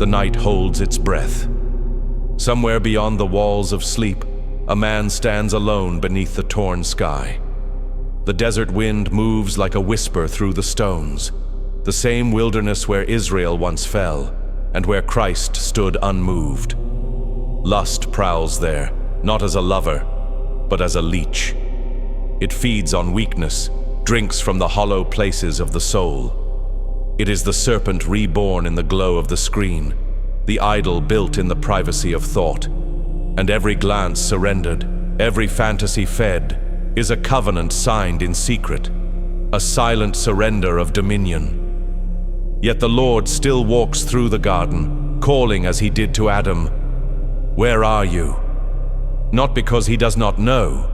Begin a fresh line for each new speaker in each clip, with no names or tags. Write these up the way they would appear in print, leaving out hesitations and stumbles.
the night holds its breath. Somewhere beyond the walls of sleep, a man stands alone beneath the torn sky. The desert wind moves like a whisper through the stones, the same wilderness where Israel once fell, and where Christ stood unmoved. Lust prowls there, not as a lover, but as a leech. It feeds on weakness, drinks from the hollow places of the soul. It is the serpent reborn in the glow of the screen, the idol built in the privacy of thought. And every glance surrendered, every fantasy fed, is a covenant signed in secret, a silent surrender of dominion. Yet the Lord still walks through the garden, calling as he did to Adam, "Where are you?" Not because he does not know,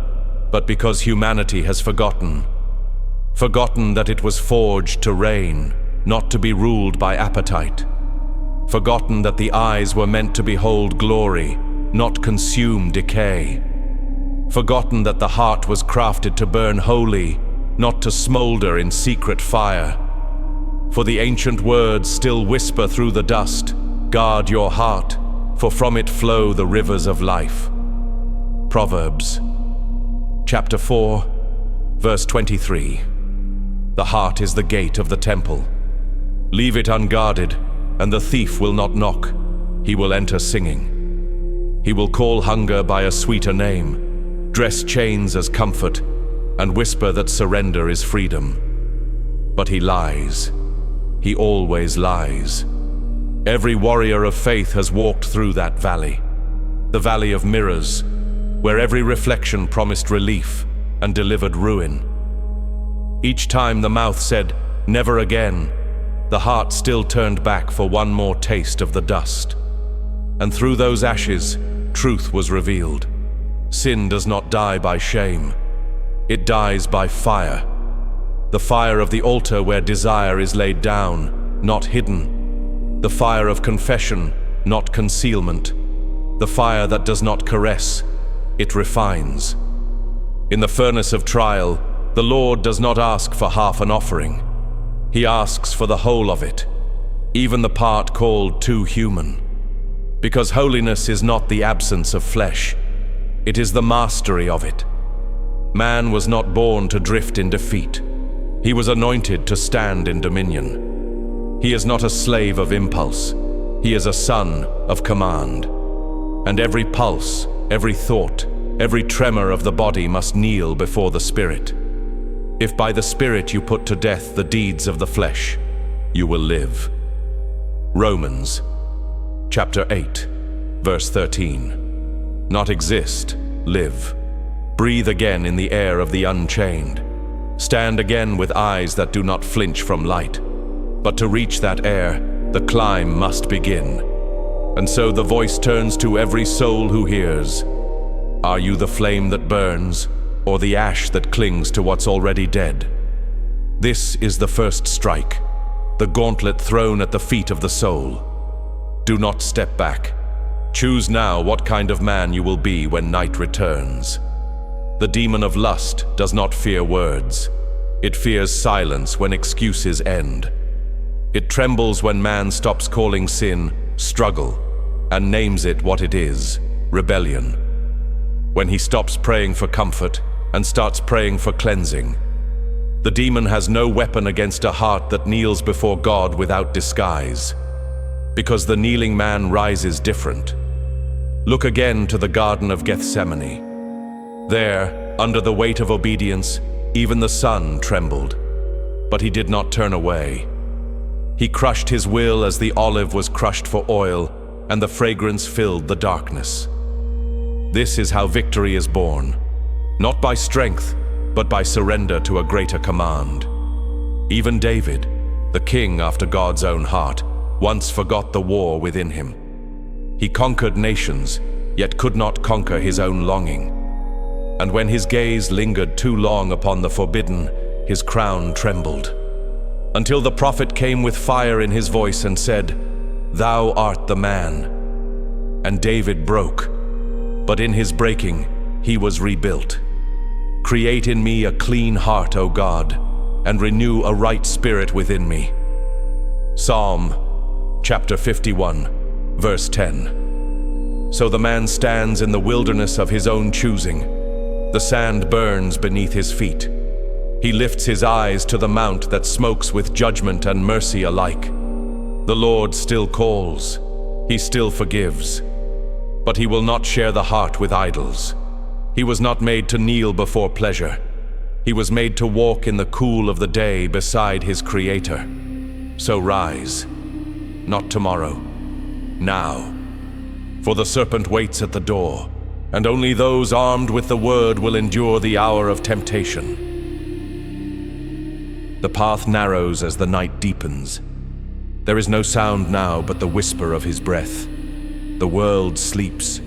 but because humanity has forgotten. Forgotten that it was forged to reign, not to be ruled by appetite. Forgotten that the eyes were meant to behold glory, not consume decay. Forgotten that the heart was crafted to burn holy, not to smolder in secret fire. For the ancient words still whisper through the dust, "Guard your heart, for from it flow the rivers of life." Proverbs, chapter 4, verse 23. The heart is the gate of the temple. Leave it unguarded, and the thief will not knock. He will enter singing. He will call hunger by a sweeter name, dress chains as comfort, and whisper that surrender is freedom. But he lies. He always lies. Every warrior of faith has walked through that valley, the valley of mirrors, where every reflection promised relief and delivered ruin. Each time the mouth said, "Never again," the heart still turned back for one more taste of the dust. And through those ashes, truth was revealed. Sin does not die by shame. It dies by fire. The fire of the altar where desire is laid down, not hidden. The fire of confession, not concealment. The fire that does not caress, it refines. In the furnace of trial, the Lord does not ask for half an offering. He asks for the whole of it, even the part called too human. Because holiness is not the absence of flesh, it is the mastery of it. Man was not born to drift in defeat. He was anointed to stand in dominion. He is not a slave of impulse. He is a son of command. And every pulse, every thought, every tremor of the body must kneel before the Spirit. If by the Spirit you put to death the deeds of the flesh, you will live. Romans, chapter 8, verse 13. Not exist, live. Breathe again in the air of the unchained. Stand again with eyes that do not flinch from light. But to reach that air, the climb must begin. And so the voice turns to every soul who hears. Are you the flame that burns, or the ash that clings to what's already dead? This is the first strike, the gauntlet thrown at the feet of the soul. Do not step back. Choose now what kind of man you will be when night returns. The demon of lust does not fear words. It fears silence when excuses end. It trembles when man stops calling sin struggle and names it what it is, rebellion. When he stops praying for comfort and starts praying for cleansing. The demon has no weapon against a heart that kneels before God without disguise, because the kneeling man rises different. Look again to the Garden of Gethsemane. There, under the weight of obedience, even the sun trembled, but he did not turn away. He crushed his will as the olive was crushed for oil, and the fragrance filled the darkness. This is how victory is born, not by strength, but by surrender to a greater command. Even David, the king after God's own heart, once forgot the war within him. He conquered nations, yet could not conquer his own longing. And when his gaze lingered too long upon the forbidden, his crown trembled. Until the prophet came with fire in his voice and said, "Thou art the man." And David broke, but in his breaking, he was rebuilt. Create in me a clean heart, O God, and renew a right spirit within me. Psalm, chapter 51, Verse 10. So the man stands in the wilderness of his own choosing. The sand burns beneath his feet. He lifts his eyes to the mount that smokes with judgment and mercy alike. The Lord still calls. He still forgives. But he will not share the heart with idols. He was not made to kneel before pleasure. He was made to walk in the cool of the day beside his Creator. So rise, not tomorrow, now. For the serpent waits at the door, and only those armed with the word will endure the hour of temptation. The path narrows as the night deepens. There is no sound now but the whisper of his breath. The world sleeps,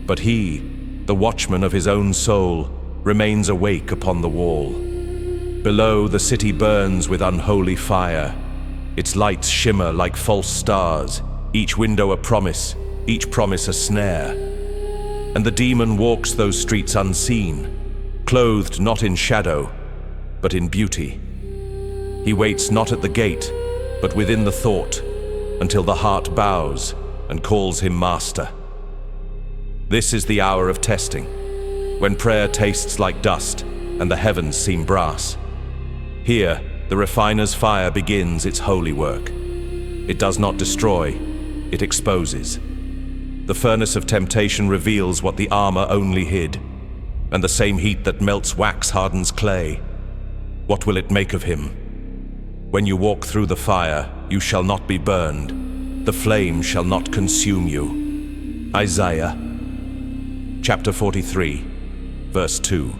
but he, the watchman of his own soul, remains awake upon the wall. Below, the city burns with unholy fire. Its lights shimmer like false stars, each window a promise, each promise a snare. And the demon walks those streets unseen, clothed not in shadow, but in beauty. He waits not at the gate, but within the thought, until the heart bows and calls him master. This is the hour of testing, when prayer tastes like dust and the heavens seem brass. Here, the refiner's fire begins its holy work. It does not destroy, it exposes. The furnace of temptation reveals what the armor only hid, and the same heat that melts wax hardens clay. What will it make of him? When you walk through the fire, you shall not be burned. The flame shall not consume you. Isaiah, chapter 43, verse 2.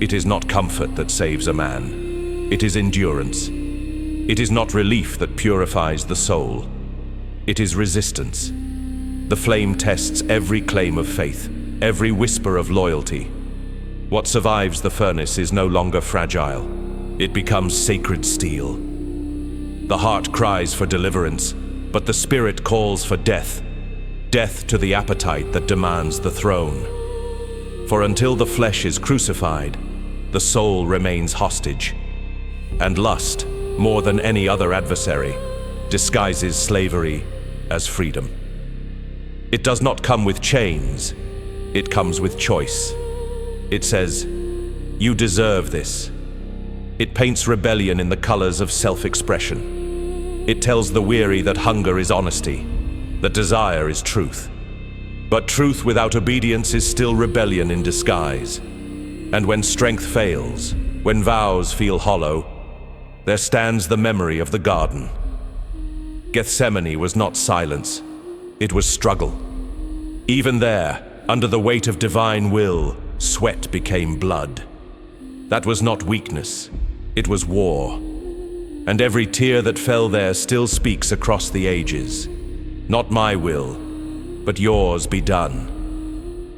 It is not comfort that saves a man. It is endurance. It is not relief that purifies the soul. It is resistance. The flame tests every claim of faith, every whisper of loyalty. What survives the furnace is no longer fragile. It becomes sacred steel. The heart cries for deliverance, but the spirit calls for death. Death to the appetite that demands the throne. For until the flesh is crucified, the soul remains hostage. And lust, more than any other adversary, disguises slavery as freedom. It does not come with chains, it comes with choice. It says, "You deserve this." It paints rebellion in the colors of self-expression. It tells the weary that hunger is honesty, that desire is truth. But truth without obedience is still rebellion in disguise. And when strength fails, when vows feel hollow, there stands the memory of the garden. Gethsemane was not silence, it was struggle. Even there, under the weight of divine will, sweat became blood. That was not weakness, it was war. And every tear that fell there still speaks across the ages. Not my will, but yours be done.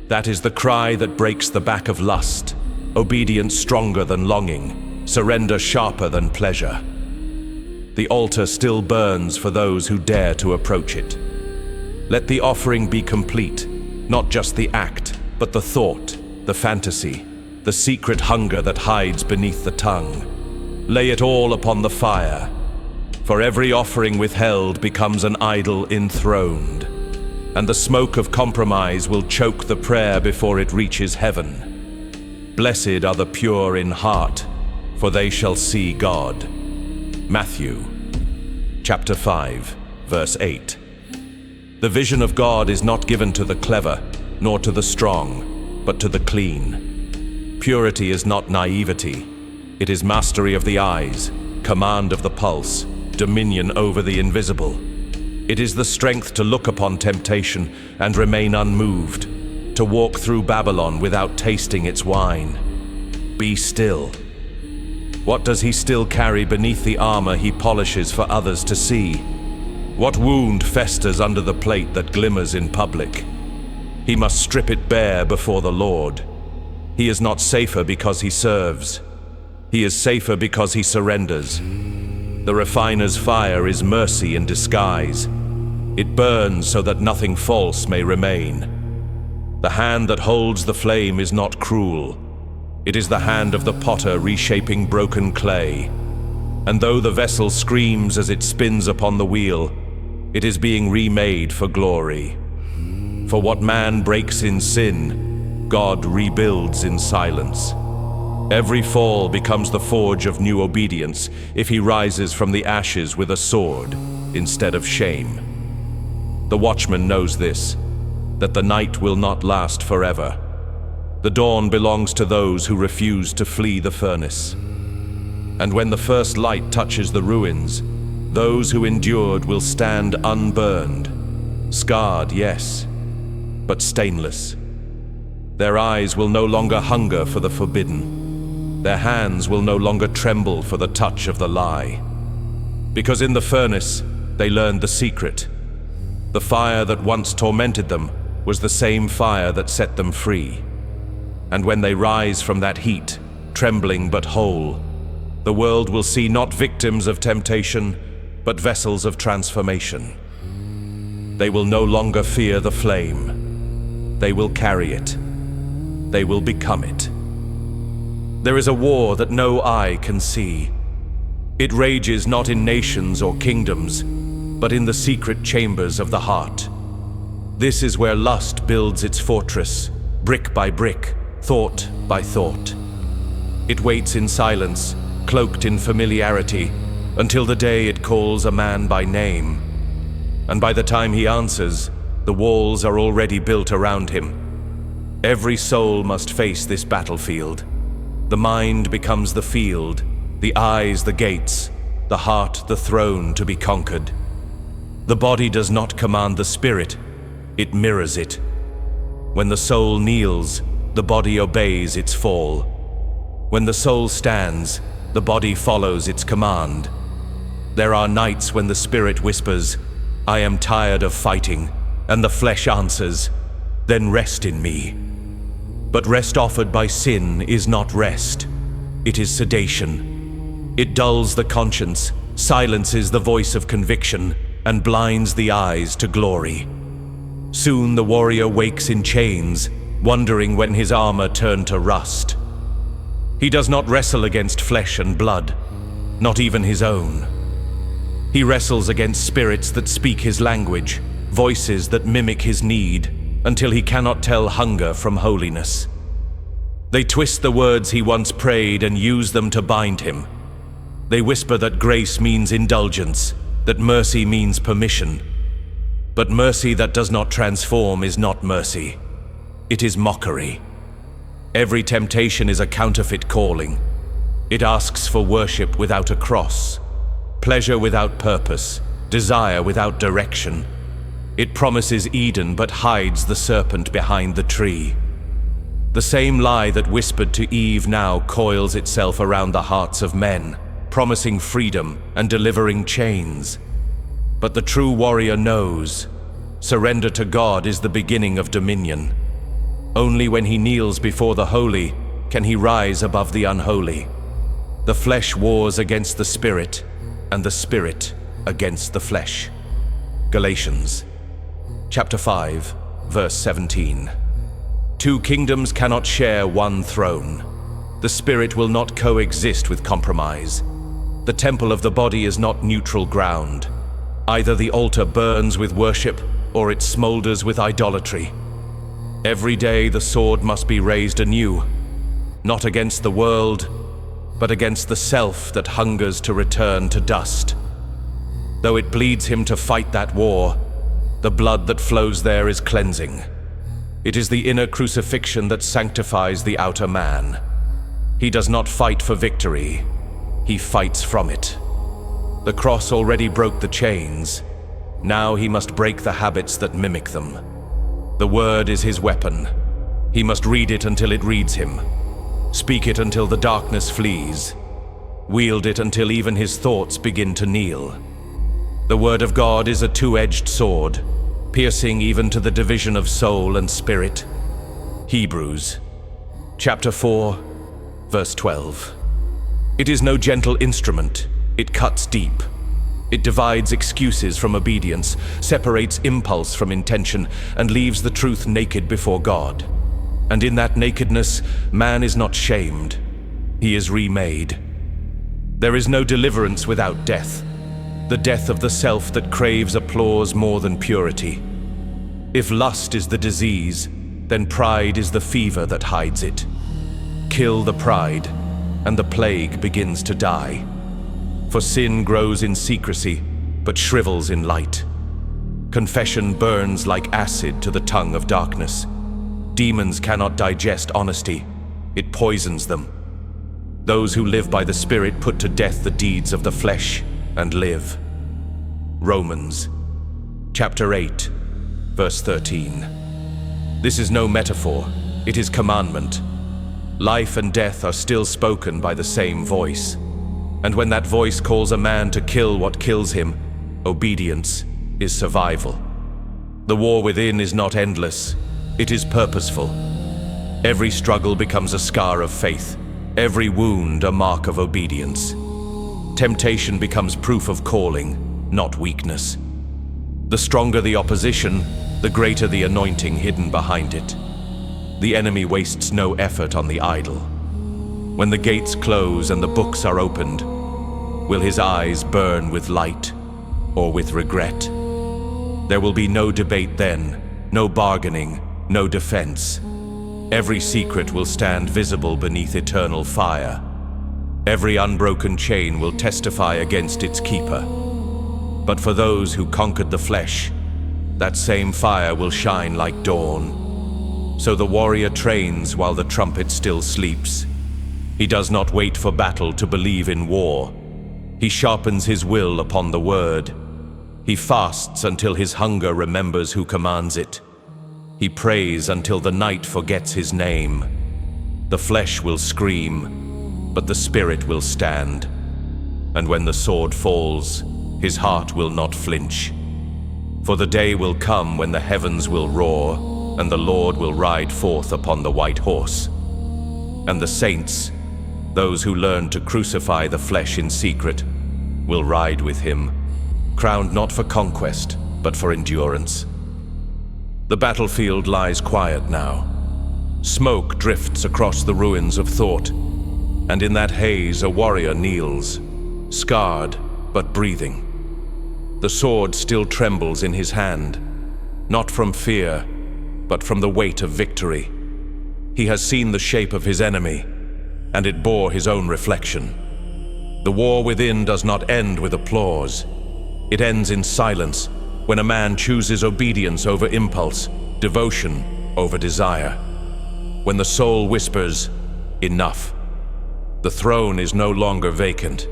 That is the cry that breaks the back of lust, obedience stronger than longing, surrender sharper than pleasure. The altar still burns for those who dare to approach it. Let the offering be complete, not just the act, but the thought, the fantasy, the secret hunger that hides beneath the tongue. Lay it all upon the fire, for every offering withheld becomes an idol enthroned, and the smoke of compromise will choke the prayer before it reaches heaven. Blessed are the pure in heart, for they shall see God. Matthew, chapter 5, verse 8. The vision of God is not given to the clever, nor to the strong, but to the clean. Purity is not naivety. It is mastery of the eyes, command of the pulse, dominion over the invisible. It is the strength to look upon temptation and remain unmoved, to walk through Babylon without tasting its wine. Be still. What does he still carry beneath the armor he polishes for others to see? What wound festers under the plate that glimmers in public? He must strip it bare before the Lord. He is not safer because he serves. He is safer because he surrenders. The refiner's fire is mercy in disguise. It burns so that nothing false may remain. The hand that holds the flame is not cruel. It is the hand of the potter reshaping broken clay. And though the vessel screams as it spins upon the wheel, it is being remade for glory. For what man breaks in sin, God rebuilds in silence. Every fall becomes the forge of new obedience if he rises from the ashes with a sword instead of shame. The watchman knows this, that the night will not last forever. The dawn belongs to those who refuse to flee the furnace. And when the first light touches the ruins, those who endured will stand unburned, scarred, yes, but stainless. Their eyes will no longer hunger for the forbidden. Their hands will no longer tremble for the touch of the lie. Because in the furnace, they learned the secret. The fire that once tormented them was the same fire that set them free. And when they rise from that heat, trembling but whole, the world will see not victims of temptation, but vessels of transformation. They will no longer fear the flame. They will carry it. They will become it. There is a war that no eye can see. It rages not in nations or kingdoms, but in the secret chambers of the heart. This is where lust builds its fortress, brick by brick, thought by thought. It waits in silence, cloaked in familiarity, until the day it calls a man by name. And by the time he answers, the walls are already built around him. Every soul must face this battlefield. The mind becomes the field, the eyes the gates, the heart the throne to be conquered. The body does not command the spirit, it mirrors it. When the soul kneels, the body obeys its fall. When the soul stands, the body follows its command. There are nights when the spirit whispers, "I am tired of fighting," and the flesh answers, "Then rest in me." But rest offered by sin is not rest. It is sedation. It dulls the conscience, silences the voice of conviction, and blinds the eyes to glory. Soon the warrior wakes in chains, wondering when his armor turned to rust. He does not wrestle against flesh and blood, not even his own. He wrestles against spirits that speak his language, voices that mimic his need, until he cannot tell hunger from holiness. They twist the words he once prayed and use them to bind him. They whisper that grace means indulgence, that mercy means permission. But mercy that does not transform is not mercy. It is mockery. Every temptation is a counterfeit calling. It asks for worship without a cross, pleasure without purpose, desire without direction. It promises Eden but hides the serpent behind the tree. The same lie that whispered to Eve now coils itself around the hearts of men, promising freedom and delivering chains. But the true warrior knows, surrender to God is the beginning of dominion. Only when he kneels before the holy can he rise above the unholy. The flesh wars against the spirit, and the spirit against the flesh. Galatians chapter 5, verse 17. Two kingdoms cannot share one throne. The spirit will not coexist with compromise. The temple of the body is not neutral ground. Either the altar burns with worship, or it smolders with idolatry. Every day the sword must be raised anew, not against the world, but against the self that hungers to return to dust. Though it bleeds him to fight that war, the blood that flows there is cleansing. It is the inner crucifixion that sanctifies the outer man. He does not fight for victory, he fights from it. The cross already broke the chains. Now he must break the habits that mimic them. The word is his weapon. He must read it until it reads him. Speak it until the darkness flees. Wield it until even his thoughts begin to kneel. The word of God is a two-edged sword, piercing even to the division of soul and spirit. Hebrews chapter 4, verse 12. It is no gentle instrument. It cuts deep. It divides excuses from obedience, separates impulse from intention, and leaves the truth naked before God. And in that nakedness, man is not shamed. He is remade. There is no deliverance without death. the death of the self that craves applause more than purity. If lust is the disease, then pride is the fever that hides it. Kill the pride, and the plague begins to die. For sin grows in secrecy, but shrivels in light. Confession burns like acid to the tongue of darkness. Demons cannot digest honesty, it poisons them. Those who live by the Spirit put to death the deeds of the flesh and live. Romans, chapter 8, verse 13. This is no metaphor, it is commandment. Life and death are still spoken by the same voice. And when that voice calls a man to kill what kills him, obedience is survival. The war within is not endless, it is purposeful. Every struggle becomes a scar of faith, every wound a mark of obedience. Temptation becomes proof of calling, not weakness. The stronger the opposition, the greater the anointing hidden behind it. The enemy wastes no effort on the idle. When the gates close and the books are opened, will his eyes burn with light or with regret? There will be no debate then, no bargaining, no defense. Every secret will stand visible beneath eternal fire. Every unbroken chain will testify against its keeper. But for those who conquered the flesh, that same fire will shine like dawn. So the warrior trains while the trumpet still sleeps. He does not wait for battle to believe in war. He sharpens his will upon the word. He fasts until his hunger remembers who commands it. He prays until the night forgets his name. The flesh will scream, but the spirit will stand. And when the sword falls, his heart will not flinch. For the day will come when the heavens will roar, and the Lord will ride forth upon the white horse. And the saints, those who learn to crucify the flesh in secret, will ride with him, crowned not for conquest, but for endurance. The battlefield lies quiet now. Smoke drifts across the ruins of thought, and in that haze a warrior kneels, scarred but breathing. The sword still trembles in his hand, not from fear, but from the weight of victory. He has seen the shape of his enemy, and it bore his own reflection. The war within does not end with applause. It ends in silence, when a man chooses obedience over impulse, devotion over desire. When the soul whispers, "Enough." The throne is no longer vacant.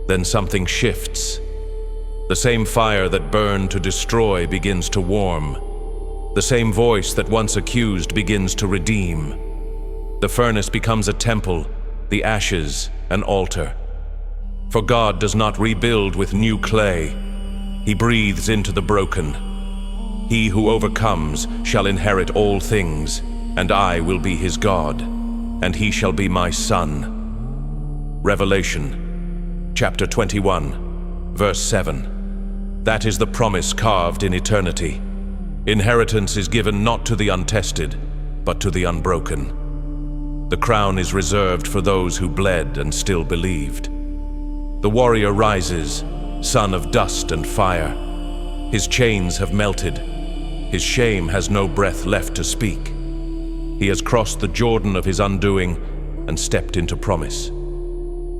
Then something shifts. The same fire that burned to destroy begins to warm. The same voice that once accused begins to redeem. The furnace becomes a temple, the ashes an altar. For God does not rebuild with new clay. He breathes into the broken. He who overcomes shall inherit all things, and I will be his God, and he shall be my son. Revelation, chapter 21, verse 7. That is the promise carved in eternity. Inheritance is given not to the untested, but to the unbroken. The crown is reserved for those who bled and still believed. The warrior rises, son of dust and fire. His chains have melted. His shame has no breath left to speak. He has crossed the Jordan of his undoing and stepped into promise.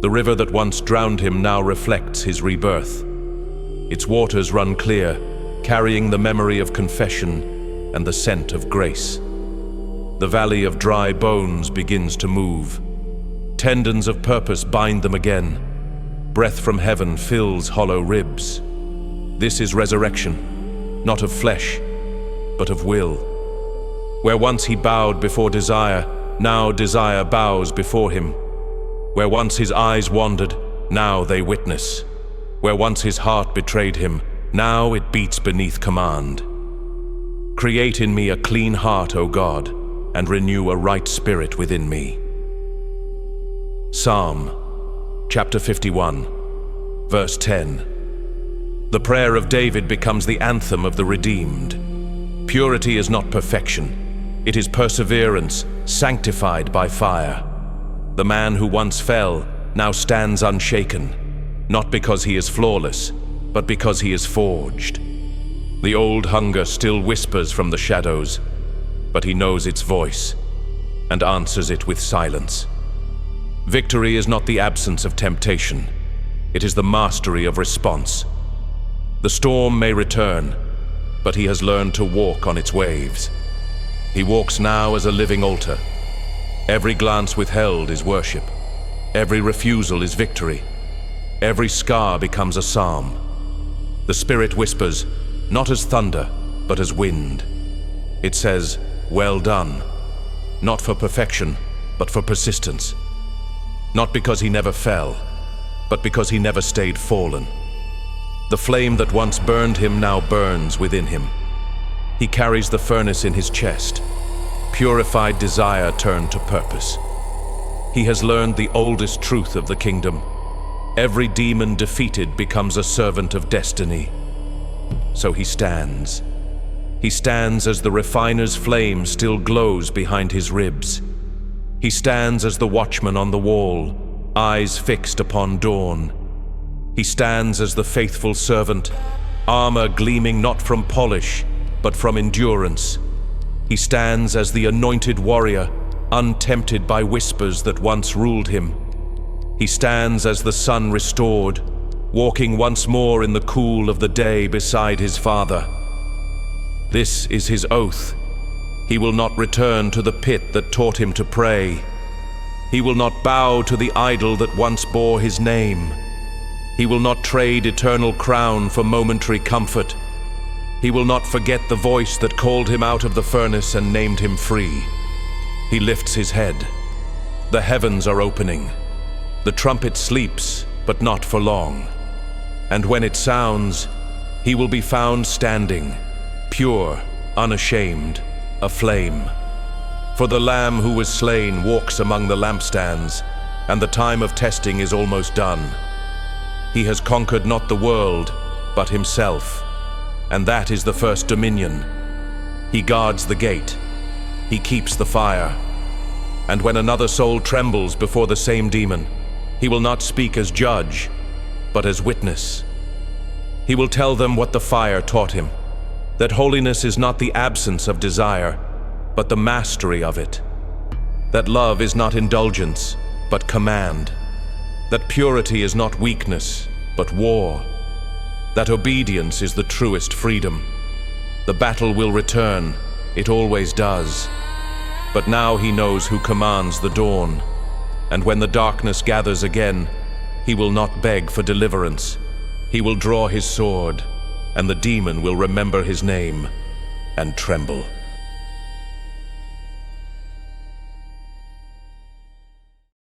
The river that once drowned him now reflects his rebirth. Its waters run clear, carrying the memory of confession and the scent of grace. The valley of dry bones begins to move. Tendons of purpose bind them again. Breath from heaven fills hollow ribs. This is resurrection, not of flesh, but of will. Where once he bowed before desire, now desire bows before him. Where once his eyes wandered, now they witness. Where once his heart betrayed him, now it beats beneath command. Create in me a clean heart, O God, and renew a right spirit within me. Psalm, chapter 51, verse 10. The prayer of David becomes the anthem of the redeemed. Purity is not perfection. It is perseverance, sanctified by fire. The man who once fell now stands unshaken, not because he is flawless, but because he is forged. The old hunger still whispers from the shadows, but he knows its voice and answers it with silence. Victory is not the absence of temptation. It is the mastery of response. The storm may return, but he has learned to walk on its waves. He walks now as a living altar. Every glance withheld is worship. Every refusal is victory. Every scar becomes a psalm. The Spirit whispers, not as thunder, but as wind. It says, "Well done," not for perfection, but for persistence. Not because he never fell, but because he never stayed fallen. The flame that once burned him now burns within him. He carries the furnace in his chest, purified desire turned to purpose. He has learned the oldest truth of the kingdom. Every demon defeated becomes a servant of destiny. So he stands. He stands as the refiner's flame still glows behind his ribs. He stands as the watchman on the wall, eyes fixed upon dawn. He stands as the faithful servant, armor gleaming not from polish, but from endurance. He stands as the anointed warrior, untempted by whispers that once ruled him. He stands as the sun restored, walking once more in the cool of the day beside his Father. This is his oath. He will not return to the pit that taught him to pray. He will not bow to the idol that once bore his name. He will not trade eternal crown for momentary comfort. He will not forget the voice that called him out of the furnace and named him free. He lifts his head. The heavens are opening. The trumpet sleeps, but not for long. And when it sounds, he will be found standing, pure, unashamed, aflame. For the Lamb who was slain walks among the lampstands, and the time of testing is almost done. He has conquered not the world, but himself, and that is the first dominion. He guards the gate. He keeps the fire. And when another soul trembles before the same demon, he will not speak as judge, but as witness. He will tell them what the fire taught him, that holiness is not the absence of desire, but the mastery of it. That love is not indulgence, but command. That purity is not weakness, but war. That obedience is the truest freedom. The battle will return, it always does. But now he knows who commands the dawn, and when the darkness gathers again, he will not beg for deliverance. He will draw his sword, and the demon will remember his name and tremble.